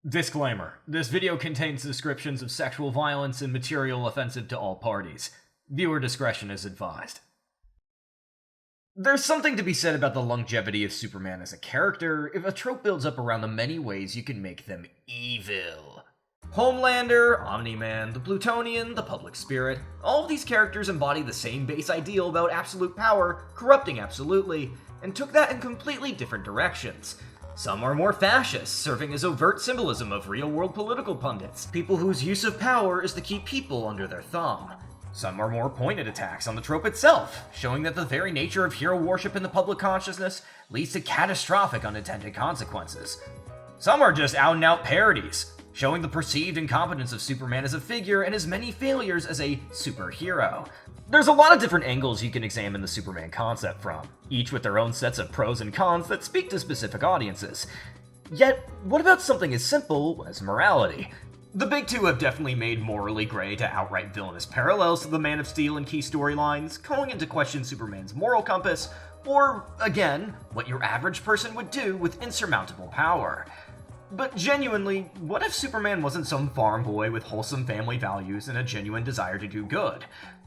Disclaimer: this video contains descriptions of sexual violence and material offensive to all parties. Viewer discretion is advised. There's something to be said about the longevity of Superman as a character if a trope builds up around the many ways you can make them evil. Homelander, Omni-Man, the Plutonian, the Public Spirit, all of these characters embody the same base ideal about absolute power, corrupting absolutely, and took that in completely different directions. Some are more fascist, serving as overt symbolism of real-world political pundits, people whose use of power is to keep people under their thumb. Some are more pointed attacks on the trope itself, showing that the very nature of hero worship in the public consciousness leads to catastrophic unintended consequences. Some are just out-and-out parodies, showing the perceived incompetence of Superman as a figure and his many failures as a superhero. There's a lot of different angles you can examine the Superman concept from, each with their own sets of pros and cons that speak to specific audiences. Yet, what about something as simple as morality? The big two have definitely made morally gray to outright villainous parallels to the Man of Steel and key storylines, calling into question Superman's moral compass, or, again, what your average person would do with insurmountable power. But genuinely, what if Superman wasn't some farm boy with wholesome family values and a genuine desire to do good?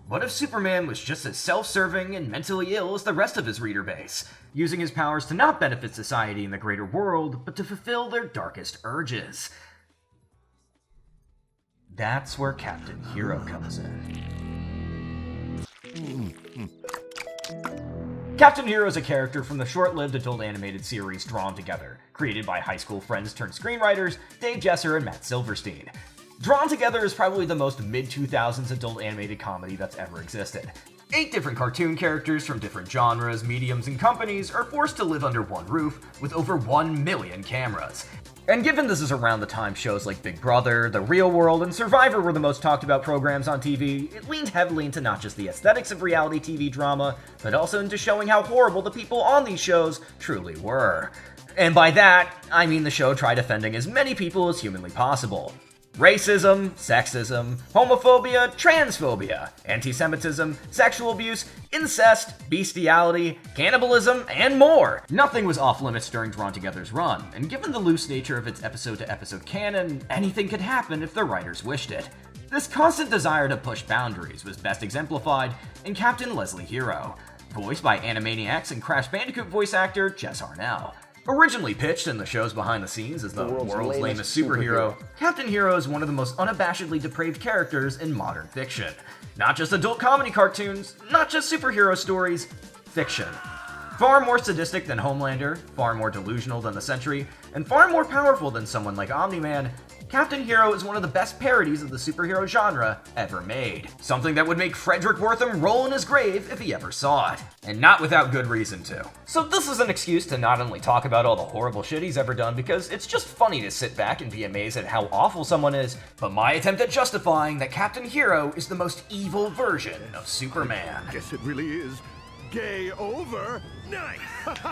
What if Superman was just as self-serving and mentally ill as the rest of his reader base, using his powers to not benefit society and the greater world, but to fulfill their darkest urges? That's where Captain Hero comes in. Captain Hero is a character from the short-lived adult animated series Drawn Together, created by high school friends turned screenwriters Dave Jesser and Matt Silverstein. Drawn Together is probably the most mid-2000s adult animated comedy that's ever existed. 8 different cartoon characters from different genres, mediums, and companies are forced to live under one roof with over 1 million cameras. And given this is around the time shows like Big Brother, The Real World, and Survivor were the most talked about programs on TV, it leaned heavily into not just the aesthetics of reality TV drama, but also into showing how horrible the people on these shows truly were. And by that, I mean the show tried offending as many people as humanly possible. Racism, sexism, homophobia, transphobia, anti-Semitism, sexual abuse, incest, bestiality, cannibalism, and more. Nothing was off-limits during Drawn Together's run, and given the loose nature of its episode-to-episode canon, anything could happen if the writers wished it. This constant desire to push boundaries was best exemplified in Captain Leslie Hero, voiced by Animaniacs and Crash Bandicoot voice actor Jess Harnell. Originally pitched in the show's behind the scenes as the world's lamest superhero, Captain Hero is one of the most unabashedly depraved characters in modern fiction. Not just adult comedy cartoons, not just superhero stories, fiction. Far more sadistic than Homelander, far more delusional than the Sentry, and far more powerful than someone like Omni-Man, Captain Hero is one of the best parodies of the superhero genre ever made. Something that would make Frederick Wortham roll in his grave if he ever saw it. And not without good reason too. So this is an excuse to not only talk about all the horrible shit he's ever done, because it's just funny to sit back and be amazed at how awful someone is, but my attempt at justifying that Captain Hero is the most evil version of Superman. Guess it really is gay over. Nice!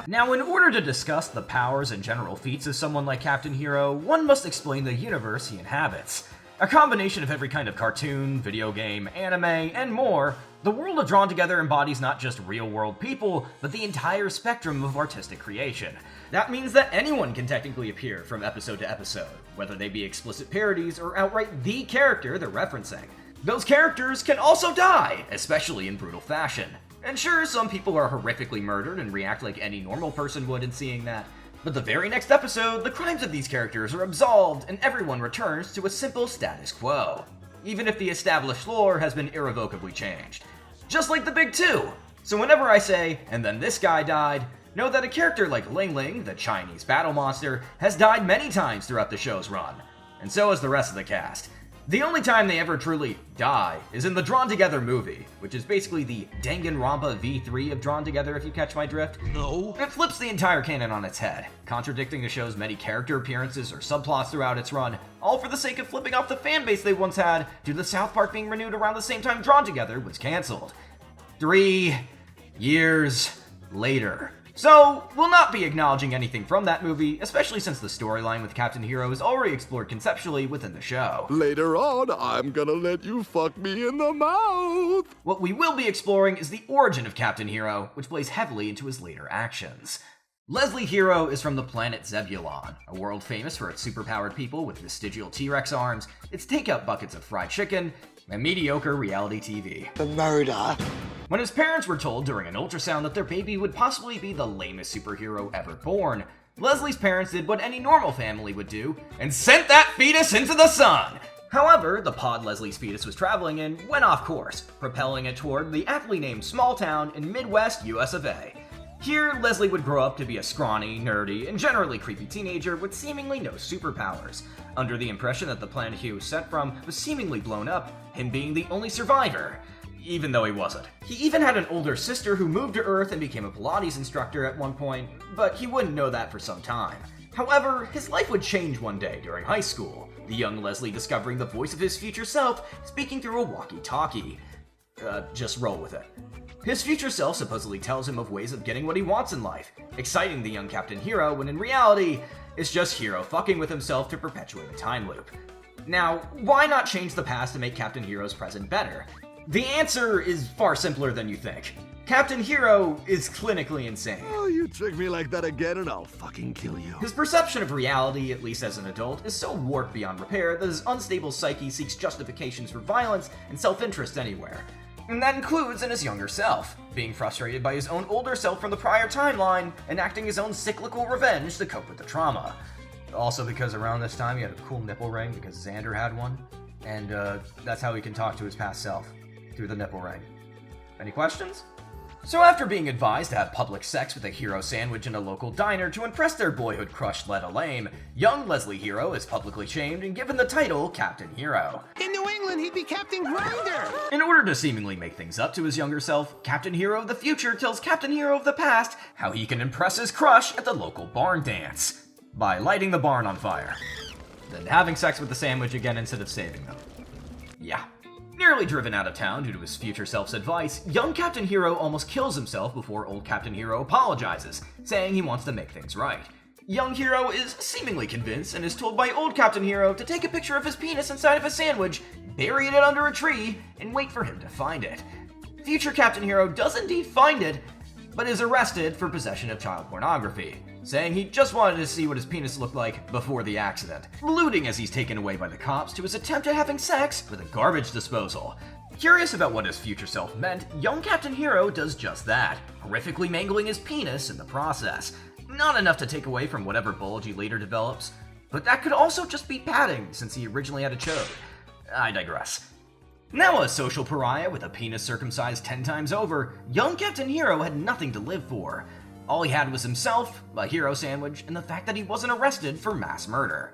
Now, in order to discuss the powers and general feats of someone like Captain Hero, one must explain the universe he inhabits. A combination of every kind of cartoon, video game, anime, and more, the world of Drawn Together embodies not just real-world people, but the entire spectrum of artistic creation. That means that anyone can technically appear from episode to episode, whether they be explicit parodies or outright the character they're referencing. Those characters can also die, especially in brutal fashion. And sure, some people are horrifically murdered and react like any normal person would in seeing that, but the very next episode, the crimes of these characters are absolved and everyone returns to a simple status quo, even if the established lore has been irrevocably changed. Just like the big two! So whenever I say, and then this guy died, know that a character like Ling Ling, the Chinese battle monster, has died many times throughout the show's run, and so has the rest of the cast. The only time they ever truly die is in the Drawn Together movie, which is basically the Danganronpa V3 of Drawn Together, if you catch my drift. No. It flips the entire canon on its head, contradicting the show's many character appearances or subplots throughout its run, all for the sake of flipping off the fanbase they once had due to the South Park being renewed around the same time Drawn Together was cancelled. 3 years later. So, we'll not be acknowledging anything from that movie, especially since the storyline with Captain Hero is already explored conceptually within the show. Later on, I'm gonna let you fuck me in the mouth! What we will be exploring is the origin of Captain Hero, which plays heavily into his later actions. Leslie Hero is from the planet Zebulon, a world famous for its superpowered people with vestigial T-Rex arms, its takeout buckets of fried chicken, and mediocre reality TV. The murder. When his parents were told during an ultrasound that their baby would possibly be the lamest superhero ever born, Leslie's parents did what any normal family would do and sent that fetus into the sun! However, the pod Leslie's fetus was traveling in went off course, propelling it toward the aptly named small town in Midwest US of A. Here, Leslie would grow up to be a scrawny, nerdy, and generally creepy teenager with seemingly no superpowers, under the impression that the planet he was sent from was seemingly blown up, him being the only survivor, even though he wasn't. He even had an older sister who moved to Earth and became a Pilates instructor at one point, but he wouldn't know that for some time. However, his life would change one day during high school, the young Leslie discovering the voice of his future self speaking through a walkie-talkie. Just roll with it. His future self supposedly tells him of ways of getting what he wants in life, exciting the young Captain Hero when in reality, it's just Hero fucking with himself to perpetuate a time loop. Now, why not change the past to make Captain Hero's present better? The answer is far simpler than you think. Captain Hero is clinically insane. Oh, you trick me like that again and I'll fucking kill you. His perception of reality, at least as an adult, is so warped beyond repair that his unstable psyche seeks justifications for violence and self-interest anywhere. And that includes in his younger self, being frustrated by his own older self from the prior timeline, enacting his own cyclical revenge to cope with the trauma. Also because around this time he had a cool nipple ring because Xander had one, and that's how he can talk to his past self, through the nipple ring. Any questions? So after being advised to have public sex with a Hero sandwich in a local diner to impress their boyhood crush Letta Lame, young Leslie Hero is publicly shamed and given the title Captain Hero. In New England, he'd be Captain Grinder! In order to seemingly make things up to his younger self, Captain Hero of the future tells Captain Hero of the past how he can impress his crush at the local barn dance. By lighting the barn on fire. Then having sex with the sandwich again instead of saving them. Yeah. Nearly driven out of town due to his future self's advice, young Captain Hero almost kills himself before old Captain Hero apologizes, saying he wants to make things right. Young Hero is seemingly convinced and is told by old Captain Hero to take a picture of his penis inside of a sandwich, bury it under a tree, and wait for him to find it. Future Captain Hero does indeed find it, but is arrested for possession of child pornography, saying he just wanted to see what his penis looked like before the accident, alluding as he's taken away by the cops to his attempt at having sex with a garbage disposal. Curious about what his future self meant, young Captain Hero does just that, horrifically mangling his penis in the process. Not enough to take away from whatever bulge he later develops, but that could also just be padding since he originally had a chode. I digress. Now a social pariah with a penis circumcised 10 times over, young Captain Hero had nothing to live for. All he had was himself, a Hero sandwich, and the fact that he wasn't arrested for mass murder.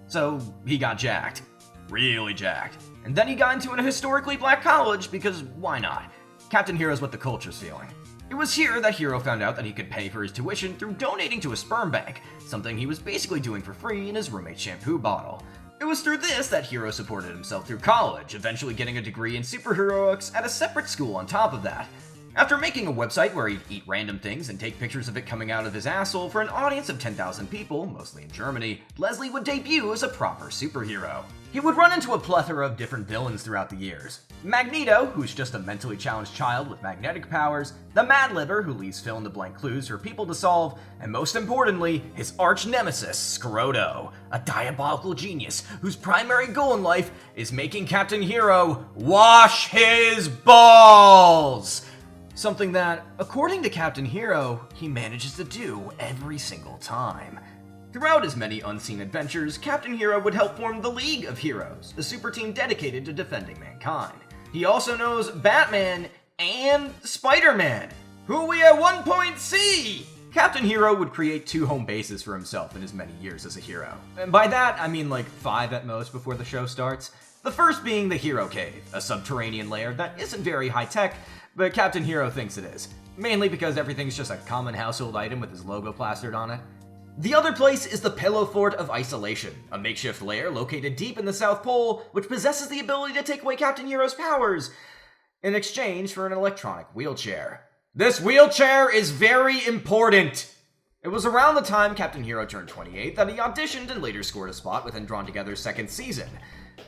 So he got jacked. Really jacked. And then he got into a historically black college because why not? Captain Hero's what the culture's feeling. It was here that Hero found out that he could pay for his tuition through donating to a sperm bank, something he was basically doing for free in his roommate's shampoo bottle. It was through this that Hero supported himself through college, eventually getting a degree in superheroics at a separate school on top of that. After making a website where he'd eat random things and take pictures of it coming out of his asshole for an audience of 10,000 people, mostly in Germany, Leslie would debut as a proper superhero. He would run into a plethora of different villains throughout the years. Magneto, who's just a mentally challenged child with magnetic powers, the Mad Libber, who leaves fill-in-the-blank clues for people to solve, and most importantly, his arch-nemesis, Scroto, a diabolical genius whose primary goal in life is making Captain Hero wash his balls! Something that, according to Captain Hero, he manages to do every single time. Throughout his many unseen adventures, Captain Hero would help form the League of Heroes, a super team dedicated to defending mankind. He also knows Batman and Spider-Man, who we at one point see! Captain Hero would create 2 home bases for himself in his many years as a hero. And by that, I mean like 5 at most before the show starts. The first being the Hero Cave, a subterranean lair that isn't very high-tech, but Captain Hero thinks it is, mainly because everything's just a common household item with his logo plastered on it. The other place is the Pillow Fort of Isolation, a makeshift lair located deep in the South Pole, which possesses the ability to take away Captain Hero's powers, in exchange for an electronic wheelchair. This wheelchair is very important! It was around the time Captain Hero turned 28 that he auditioned and later scored a spot within Drawn Together's 2nd season.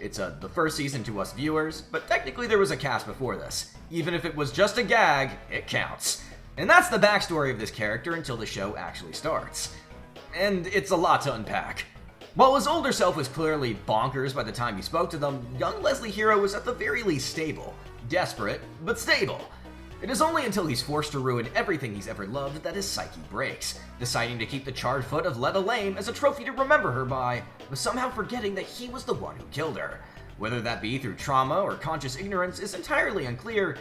It's the first season to us viewers, but technically there was a cast before this. Even if it was just a gag, it counts. And that's the backstory of this character until the show actually starts. And it's a lot to unpack. While his older self was clearly bonkers by the time he spoke to them, young Leslie Hero was at the very least stable. Desperate, but stable. It is only until he's forced to ruin everything he's ever loved that his psyche breaks, deciding to keep the charred foot of Letta Lame as a trophy to remember her by, but somehow forgetting that he was the one who killed her. Whether that be through trauma or conscious ignorance is entirely unclear.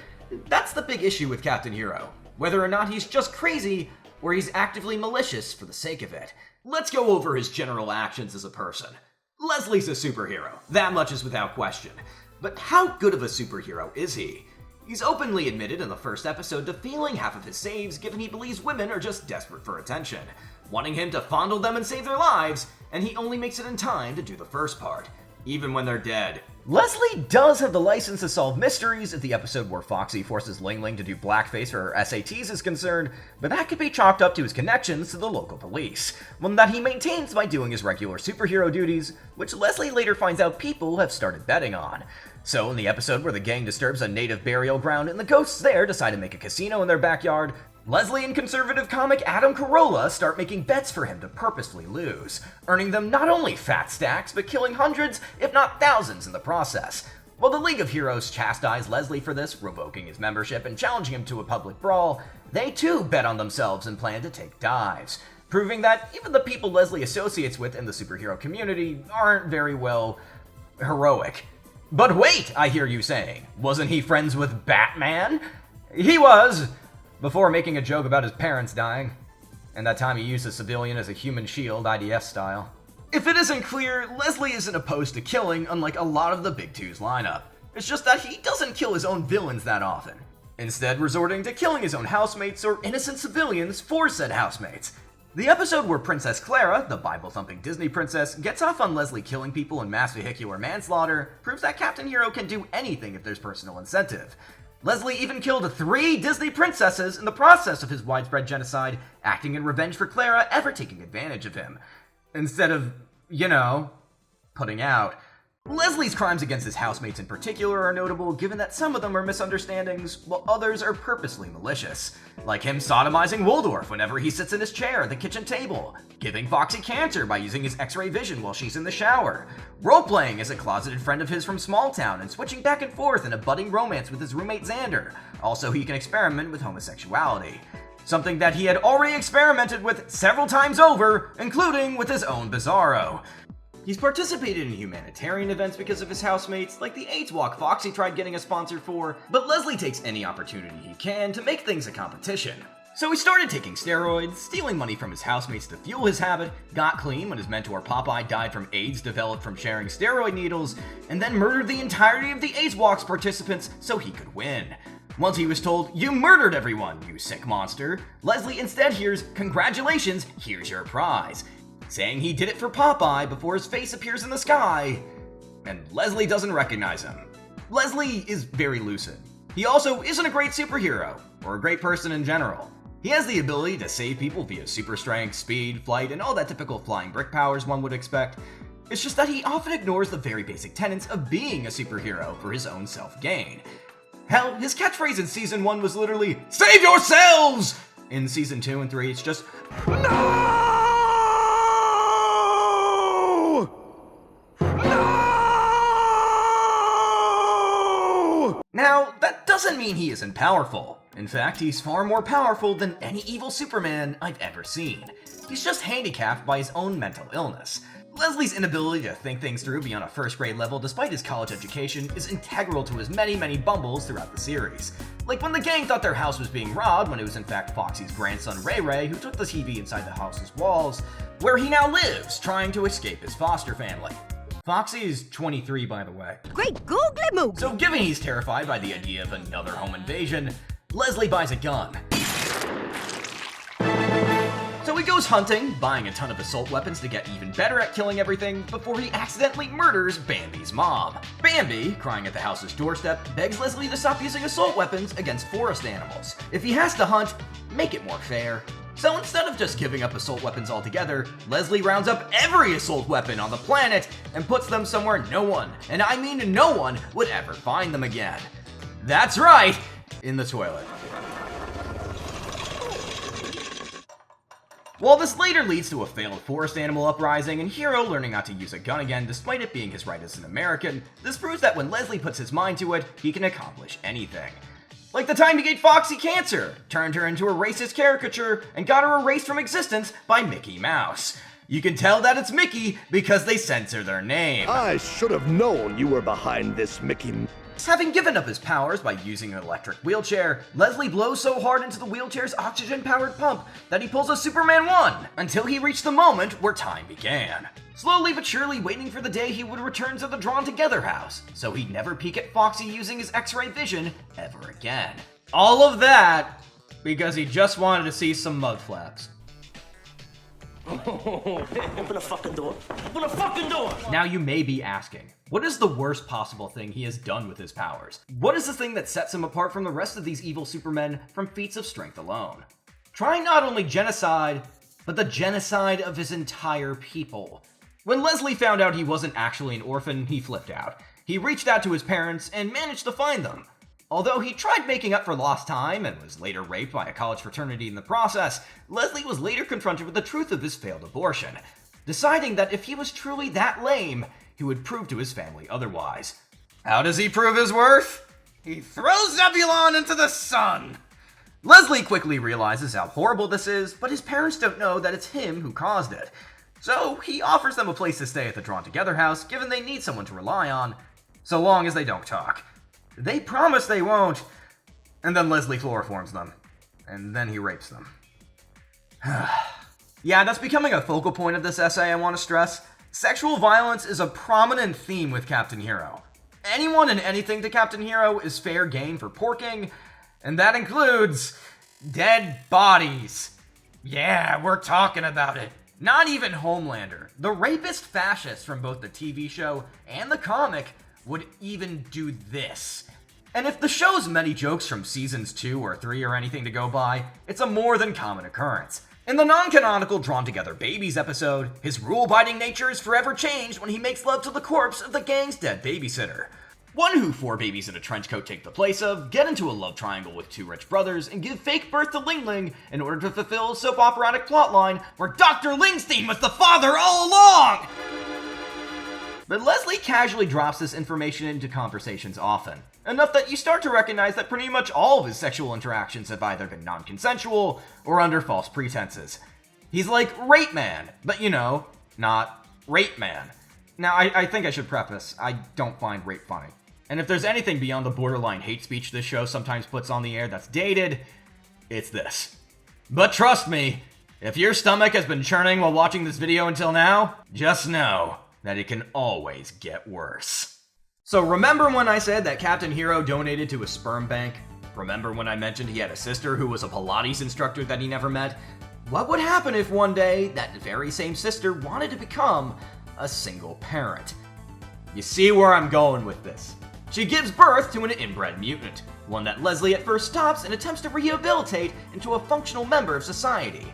That's the big issue with Captain Hero. Whether or not he's just crazy, or he's actively malicious for the sake of it. Let's go over his general actions as a person. Leslie's a superhero, that much is without question. But how good of a superhero is he? He's openly admitted in the first episode to failing half of his saves given he believes women are just desperate for attention, wanting him to fondle them and save their lives, and he only makes it in time to do the first part, even when they're dead. Leslie does have the license to solve mysteries if the episode where Foxy forces Ling Ling to do blackface for her SATs is concerned, but that could be chalked up to his connections to the local police, one that he maintains by doing his regular superhero duties, which Leslie later finds out people have started betting on. So in the episode where the gang disturbs a native burial ground and the ghosts there decide to make a casino in their backyard, Leslie and conservative comic Adam Carolla start making bets for him to purposefully lose, earning them not only fat stacks, but killing hundreds, if not thousands in the process. While the League of Heroes chastise Leslie for this, revoking his membership and challenging him to a public brawl, they too bet on themselves and plan to take dives, proving that even the people Leslie associates with in the superhero community aren't very, well, heroic. But wait, I hear you saying, wasn't he friends with Batman? He was! Before making a joke about his parents dying, and that time he used a civilian as a human shield, IDF style. If it isn't clear, Leslie isn't opposed to killing, unlike a lot of the Big Two's lineup. It's just that he doesn't kill his own villains that often, instead resorting to killing his own housemates or innocent civilians for said housemates. The episode where Princess Clara, the Bible-thumping Disney princess, gets off on Leslie killing people in mass vehicular manslaughter proves that Captain Hero can do anything if there's personal incentive. Leslie even killed 3 Disney princesses in the process of his widespread genocide, acting in revenge for Clara ever taking advantage of him. Instead of, putting out. Leslie's crimes against his housemates in particular are notable given that some of them are misunderstandings, while others are purposely malicious. Like him sodomizing Waldorf whenever he sits in his chair at the kitchen table, giving Foxy cancer by using his x-ray vision while she's in the shower, role-playing as a closeted friend of his from small town and switching back and forth in a budding romance with his roommate Xander. Also, he can experiment with homosexuality. Something that he had already experimented with several times over, including with his own Bizarro. He's participated in humanitarian events because of his housemates, like the AIDS Walk Foxy tried getting a sponsor for, but Leslie takes any opportunity he can to make things a competition. So he started taking steroids, stealing money from his housemates to fuel his habit, got clean when his mentor Popeye died from AIDS developed from sharing steroid needles, and then murdered the entirety of the AIDS Walk's participants so he could win. Once he was told, "You murdered everyone, you sick monster," Leslie instead hears, "Congratulations, here's your prize," saying he did it for Popeye before his face appears in the sky. And Leslie doesn't recognize him. Leslie is very lucid. He also isn't a great superhero, or a great person in general. He has the ability to save people via super strength, speed, flight, and all that typical flying brick powers one would expect. It's just that he often ignores the very basic tenets of being a superhero for his own self-gain. Hell, his catchphrase in Season 1 was literally, "Save yourselves!" In Season 2 and 3, it's just, "No! Now, that doesn't mean he isn't powerful. In fact, he's far more powerful than any evil Superman I've ever seen. He's just handicapped by his own mental illness. Leslie's inability to think things through beyond a first grade level despite his college education is integral to his many bumbles throughout the series. Like when the gang thought their house was being robbed when it was in fact Foxy's grandson Ray Ray who took the TV inside the house's walls, where he now lives, trying to escape his foster family. Foxy is 23, by the way. Great googly moogly! So given he's terrified by the idea of another home invasion, Leslie buys a gun. So he goes hunting, buying a ton of assault weapons to get even better at killing everything before he accidentally murders Bambi's mom. Bambi, crying at the house's doorstep, begs Leslie to stop using assault weapons against forest animals. If he has to hunt, make it more fair. So instead of just giving up assault weapons altogether, Leslie rounds up every assault weapon on the planet and puts them somewhere no one, and I mean no one, would ever find them again. That's right, in the toilet. While this later leads to a failed forest animal uprising and Hiro learning not to use a gun again despite it being his right as an American, this proves that when Leslie puts his mind to it, he can accomplish anything. Like the time he gave Foxy cancer, turned her into a racist caricature, and got her erased from existence by Mickey Mouse. You can tell that it's Mickey because they censor their name. I should have known you were behind this, Mickey. Having given up his powers by using an electric wheelchair, Leslie blows so hard into the wheelchair's oxygen-powered pump that he pulls a Superman 1 until he reached the moment where time began. Slowly but surely waiting for the day he would return to the Drawn Together house, so he'd never peek at Foxy using his X-ray vision ever again. All of that because he just wanted to see some mud flaps. Open the fucking door. Open the fucking door! Now you may be asking, what is the worst possible thing he has done with his powers? What is the thing that sets him apart from the rest of these evil supermen from feats of strength alone? Trying not only genocide, but the genocide of his entire people. When Leslie found out he wasn't actually an orphan, he flipped out. He reached out to his parents and managed to find them. Although he tried making up for lost time and was later raped by a college fraternity in the process, Leslie was later confronted with the truth of his failed abortion, deciding that if he was truly that lame, he would prove to his family otherwise. How does he prove his worth? He throws Zebulon into the sun! Leslie quickly realizes how horrible this is, but his parents don't know that it's him who caused it. So he offers them a place to stay at the Drawn Together house, given they need someone to rely on, so long as they don't talk. They promise they won't, and then Leslie chloroforms them, and then he rapes them. Yeah, that's becoming a focal point of this essay, I want to stress. Sexual violence is a prominent theme with Captain Hero. Anyone and anything to Captain Hero is fair game for porking, and that includes dead bodies. Yeah, we're talking about it. Not even Homelander, the rapist fascist from both the TV show and the comic, would even do this. And if the show's many jokes from seasons 2 or 3 or anything to go by, it's a more than common occurrence. In the non-canonical Drawn Together Babies episode, his rule-abiding nature is forever changed when he makes love to the corpse of the gang's dead babysitter. One who 4 babies in a trench coat take the place of, get into a love triangle with 2 rich brothers, and give fake birth to Ling Ling in order to fulfill a soap operatic plotline where Dr. Lingstein was the father all along! But Leslie casually drops this information into conversations often, enough that you start to recognize that pretty much all of his sexual interactions have either been non-consensual or under false pretenses. He's like Rape Man, but you know, not Rape Man. Now, I think I should preface, I don't find rape funny. And if there's anything beyond the borderline hate speech this show sometimes puts on the air that's dated, it's this. But trust me, if your stomach has been churning while watching this video until now, just know that it can always get worse. So remember when I said that Captain Hero donated to a sperm bank? Remember when I mentioned he had a sister who was a Pilates instructor that he never met? What would happen if one day that very same sister wanted to become a single parent? You see where I'm going with this. She gives birth to an inbred mutant, one that Leslie at first stops and attempts to rehabilitate into a functional member of society,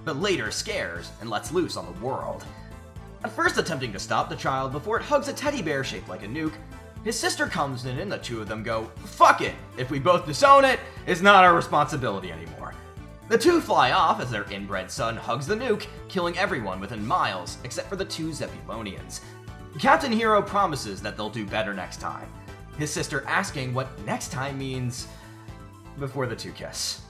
but later scares and lets loose on the world. At first attempting to stop the child before it hugs a teddy bear shaped like a nuke, his sister comes in and the two of them go, fuck it, if we both disown it, it's not our responsibility anymore. The two fly off as their inbred son hugs the nuke, killing everyone within miles except for the 2 Zebulonians. Captain Hero promises that they'll do better next time, his sister asking what next time means before the 2 kiss.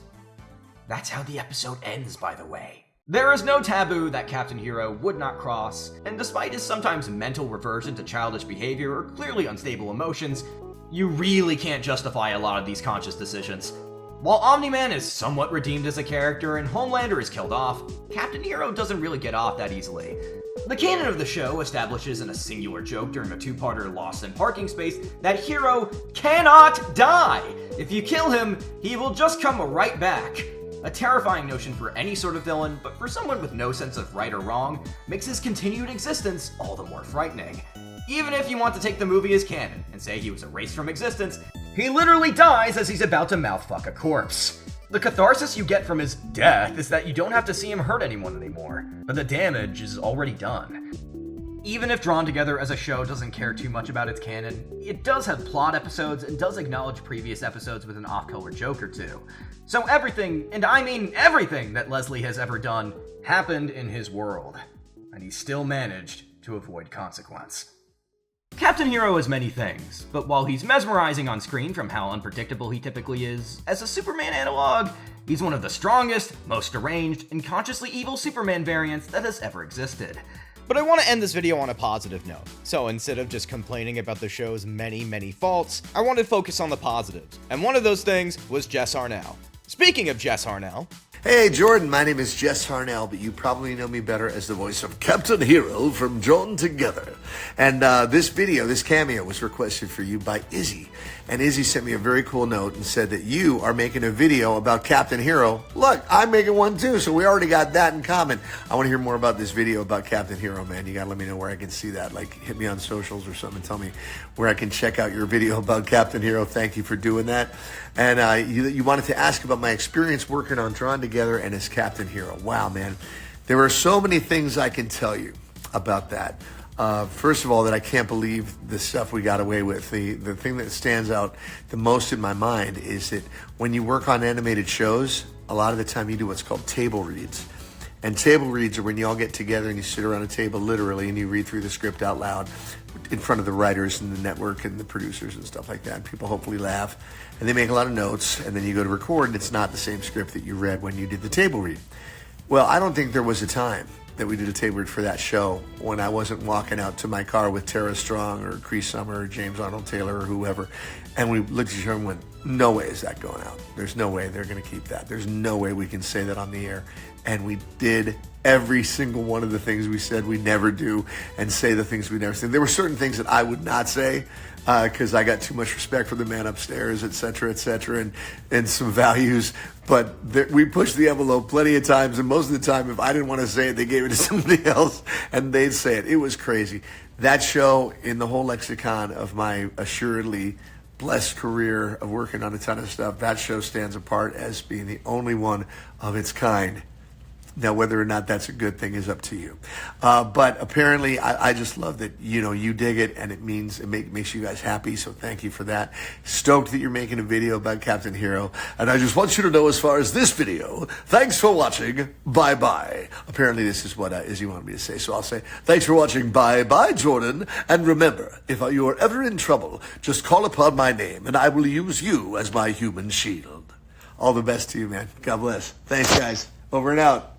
That's how the episode ends, by the way. There is no taboo that Captain Hero would not cross, and despite his sometimes mental reversion to childish behavior or clearly unstable emotions, you really can't justify a lot of these conscious decisions. While Omni-Man is somewhat redeemed as a character and Homelander is killed off, Captain Hero doesn't really get off that easily. The canon of the show establishes in a singular joke during a 2-parter Lost in Parking Space that Hero cannot die! If you kill him, he will just come right back. A terrifying notion for any sort of villain, but for someone with no sense of right or wrong, makes his continued existence all the more frightening. Even if you want to take the movie as canon and say he was erased from existence, he literally dies as he's about to mouthfuck a corpse. The catharsis you get from his death is that you don't have to see him hurt anyone anymore, but the damage is already done. Even if Drawn Together as a show doesn't care too much about its canon, it does have plot episodes and does acknowledge previous episodes with an off-color joke or two. So everything, and I mean everything, that Leslie has ever done happened in his world, and he still managed to avoid consequence. Captain Hero is many things, but while he's mesmerizing on screen from how unpredictable he typically is, as a Superman analog, he's one of the strongest, most deranged, and consciously evil Superman variants that has ever existed. But I want to end this video on a positive note. So instead of just complaining about the show's many faults, I want to focus on the positives. And one of those things was Jess Harnell. Speaking of Jess Harnell, Hey Jordan, my name is Jess Harnell, but you probably know me better as the voice of Captain Hero from Drawn Together. And this cameo was requested for you by Izzy. And Izzy sent me a very cool note and said that you are making a video about Captain Hero. Look, I'm making one too, so we already got that in common. I want to hear more about this video about Captain Hero, man. You gotta let me know where I can see that. Like, hit me on socials or something and tell me where I can check out your video about Captain Hero. Thank you for doing that. And you wanted to ask about my experience working on Drawn Together and as Captain Hero. Wow, man. There are so many things I can tell you about that. First of all, that I can't believe the stuff we got away with. The thing that stands out the most in my mind is that when you work on animated shows, a lot of the time you do what's called table reads. And table reads are when you all get together and you sit around a table literally and you read through the script out loud in front of the writers and the network and the producers and stuff like that. And people hopefully laugh and they make a lot of notes, and then you go to record and it's not the same script that you read when you did the table read. Well, I don't think there was a time that we did a table read for that show when I wasn't walking out to my car with Tara Strong or Cree Summer or James Arnold Taylor or whoever, and we looked at each other and went, no way is that going out. There's no way they're going to keep that. There's no way we can say that on the air. And we did every single one of the things we said we never do and say the things we never say. There were certain things that I would not say because I got too much respect for the man upstairs, et cetera, and some values. But we pushed the envelope plenty of times, and most of the time, if I didn't want to say it, they gave it to somebody else, and they'd say it. It was crazy. That show, in the whole lexicon of my assuredly blessed career of working on a ton of stuff, that show stands apart as being the only one of its kind. Now, whether or not that's a good thing is up to you. But apparently, I just love that, you dig it, and it makes you guys happy, so thank you for that. Stoked that you're making a video about Captain Hero. And I just want you to know, as far as this video, thanks for watching. Bye-bye. Apparently, this is what Izzy wanted me to say, so I'll say, thanks for watching. Bye-bye, Jordan. And remember, if you are ever in trouble, just call upon my name, and I will use you as my human shield. All the best to you, man. God bless. Thanks, guys. Over and out.